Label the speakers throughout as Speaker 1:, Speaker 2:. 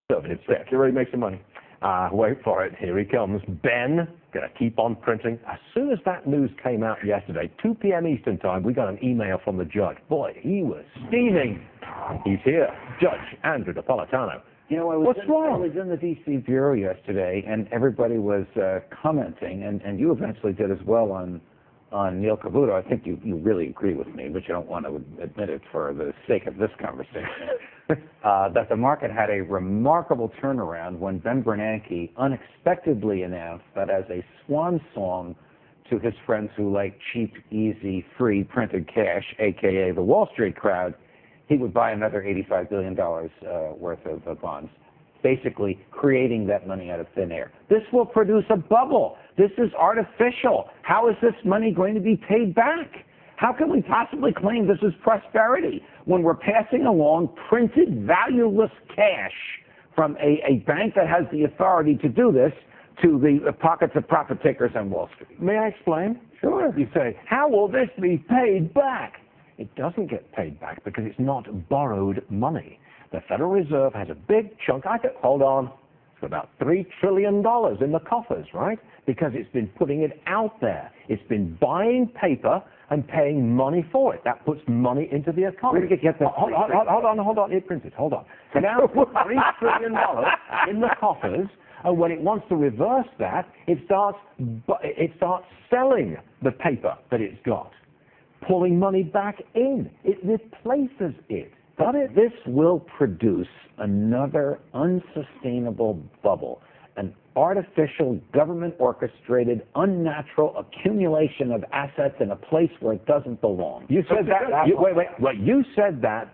Speaker 1: conservative stick.
Speaker 2: Get ready to make some money.
Speaker 1: Wait for it. Here he comes. Ben, going to keep on printing. As soon as that news came out yesterday, 2 p.m. Eastern time, we got an email from the judge. Boy, he was steaming. He's here. Judge Andrew Napolitano.
Speaker 3: You know, I was in the D.C. Bureau yesterday, and everybody was commenting, and you eventually did as well on Neil Cavuto. I think you really agree with me, but you don't want to admit it for the sake of this conversation. That the market had a remarkable turnaround when Ben Bernanke unexpectedly announced that as a swan song to his friends who like cheap, easy, free printed cash, a.k.a. the Wall Street crowd, he would buy another $85 billion worth of bonds, basically creating that money out of thin air. This will produce a bubble. This is artificial. How is this money going to be paid back? How can we possibly claim this is prosperity when we're passing along printed, valueless cash from a bank that has the authority to do this to the pockets of profit takers on Wall Street?
Speaker 1: May I explain?
Speaker 3: Sure.
Speaker 1: You say, how will this be paid back? It doesn't get paid back because it's not borrowed money. The Federal Reserve has a big chunk. Hold on. It's about $3 trillion in the coffers, right? Because it's been putting it out there. It's been buying paper and paying money for it. That puts money into the economy.
Speaker 3: Where did it get that?
Speaker 1: Hold on. It printed. Hold on. So now it's put $3 trillion in the coffers, and when it wants to reverse that, it starts selling the paper that it's got, pulling money back in. It replaces it.
Speaker 3: But this will produce another unsustainable bubble, an artificial, government-orchestrated, unnatural accumulation of assets in a place where it doesn't belong.
Speaker 1: You said that. Wait. You said that.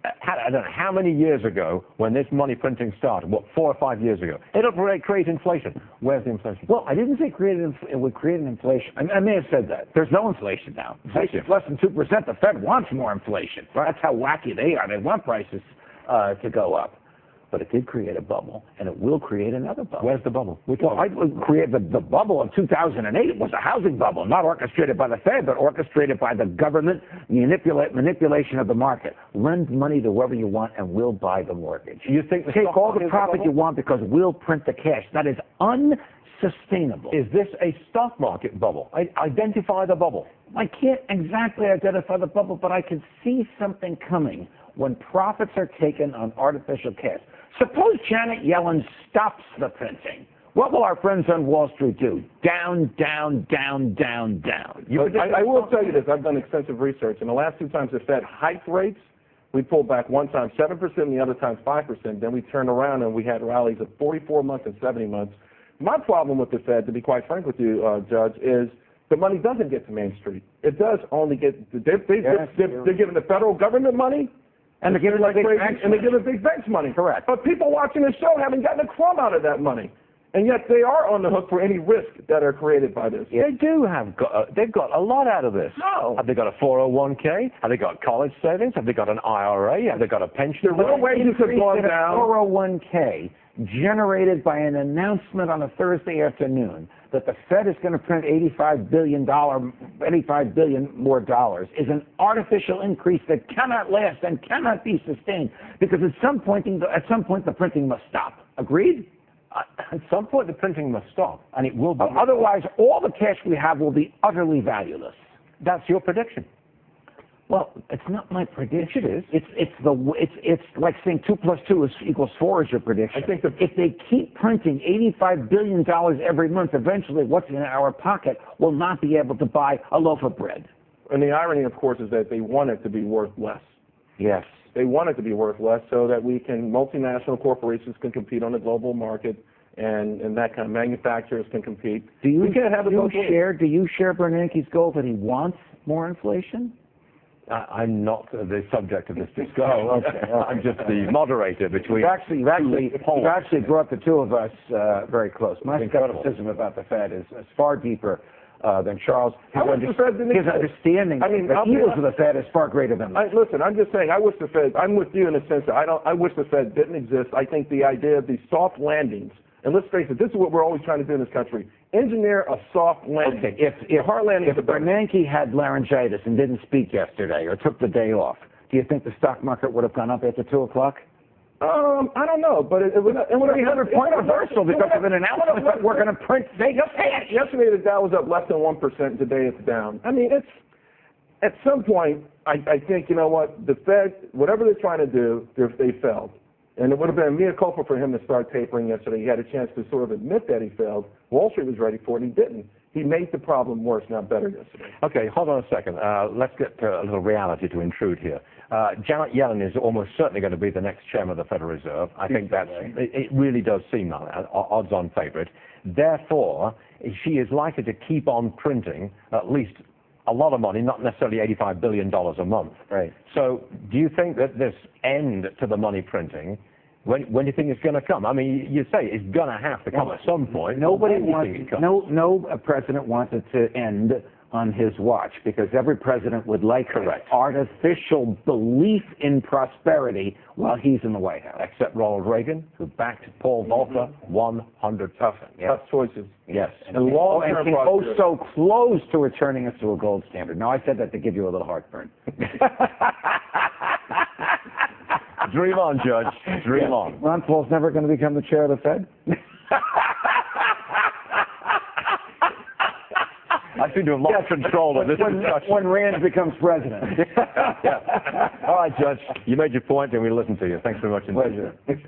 Speaker 1: I don't know how many years ago when this money printing started. What, 4 or 5 years ago? It'll create inflation. Where's the inflation?
Speaker 3: Well, I didn't say it would create an inflation. I may have said that. There's no inflation now. Inflation is less than 2%. The Fed wants more inflation. That's how wacky they are. They want prices to go up. But it did create a bubble, and it will create another bubble.
Speaker 1: Where's the bubble?
Speaker 3: I created the bubble of 2008. It was a housing bubble, not orchestrated by the Fed, but orchestrated by the government manipulation of the market. Lend money to whoever you want, and we'll buy the mortgage.
Speaker 1: You think
Speaker 3: take all the profit you want because we'll print the cash. That is unsustainable.
Speaker 1: Is this a stock market bubble? Identify the bubble.
Speaker 3: I can't exactly identify the bubble, but I can see something coming when profits are taken on artificial cash. Suppose Janet Yellen stops the printing. What will our friends on Wall Street do? Down, down, down, down, down.
Speaker 2: I will tell you this. I've done extensive research. And the last 2 times the Fed hiked rates, we pulled back one time 7%, and the other time 5%. Then we turned around and we had rallies of 44 months and 70 months. My problem with the Fed, to be quite frank with you, Judge, is the money doesn't get to Main Street. It does only get – they're giving the federal government money.
Speaker 3: And they're giving
Speaker 2: big banks money.
Speaker 3: Correct.
Speaker 2: But people watching the show haven't gotten a crumb out of that money. And yet they are on the hook for any risk that are created by this.
Speaker 1: They do have they've got a lot out of this.
Speaker 2: No.
Speaker 1: Have they got a 401k? Have they got college savings? Have they got an IRA? Have they got a pension?
Speaker 2: The real wages have gone down.
Speaker 3: 401k generated by an announcement on a Thursday afternoon that the Fed is going to print $85 billion more dollars is an artificial increase that cannot last and cannot be sustained because at some point the printing must stop. Agreed?
Speaker 1: At some point the printing must stop, and it will be.
Speaker 3: Otherwise, all the cash we have will be utterly valueless.
Speaker 1: That's your prediction.
Speaker 3: Well, it's not my prediction.
Speaker 1: It is.
Speaker 3: It's like saying 2 + 2 equals 4 is your prediction.
Speaker 2: I think
Speaker 3: if they keep printing $85 billion every month, eventually what's in our pocket will not be able to buy a loaf of bread.
Speaker 2: And the irony, of course, is that they want it to be worth less.
Speaker 3: Yes.
Speaker 2: They want it to be worth less so that multinational corporations can compete on the global market and that kind of manufacturers can compete.
Speaker 3: Do you share Bernanke's goal that he wants more inflation?
Speaker 1: I'm not the subject of this discussion. Okay. I'm just the moderator between.
Speaker 3: You've actually brought the two of us very close. My skepticism about the Fed is far deeper than Charles. His understanding of the evils of the Fed is far greater than mine.
Speaker 2: Listen, I'm just saying, I wish the Fed, I'm with you in the sense that I wish the Fed didn't exist. I think the idea of these soft landings, and let's face it, this is what we're always trying to do in this country, engineer a soft landing.
Speaker 3: Okay, if Bernanke had laryngitis and didn't speak yesterday or took the day off, do you think the stock market would have gone up after 2 o'clock?
Speaker 2: I don't know, but it would
Speaker 3: It's controversial because of an announcement that we're going to print. They just say it.
Speaker 2: Yesterday, the Dow was up less than 1%. Today, it's down. I mean, it's at some point. I think, you know what, the Fed, whatever they're trying to do, they failed. And it would have been a mea culpa for him to start tapering yesterday. He had a chance to sort of admit that he failed. Wall Street was ready for it, and he didn't. He made the problem worse, not better yesterday.
Speaker 1: Okay, hold on a second. Let's get a little reality to intrude here. Janet Yellen is almost certainly going to be the next chairman of the Federal Reserve. I think it really does seem like that, odds-on favorite. Therefore, she is likely to keep on printing at least a lot of money, not necessarily $85 billion a month.
Speaker 3: Right.
Speaker 1: So do you think that this end to the money printing, when do you think it's going to come? I mean, you say it's going to have to come at some point.
Speaker 3: Nobody
Speaker 1: When do you
Speaker 3: wants,
Speaker 1: think it comes?
Speaker 3: no president wants it to end on his watch because every president would like
Speaker 1: Correct.
Speaker 3: artificial belief in prosperity while he's in the White House.
Speaker 1: Except Ronald Reagan, who backed Paul Volcker 100%. Yes.
Speaker 2: Tough choices.
Speaker 1: Yes.
Speaker 2: And long-term
Speaker 3: came
Speaker 2: prosperity.
Speaker 3: so close to returning us to a gold standard. No, I said that to give you a little heartburn.
Speaker 1: Dream on, Judge. Dream on.
Speaker 3: Ron Paul's never going to become the chair of the Fed?
Speaker 1: I seem to have lost control of this discussion.
Speaker 3: When Rand becomes president.
Speaker 1: Yeah. All right, Judge. You made your point, and we listened to you. Thanks very much indeed.
Speaker 3: Pleasure.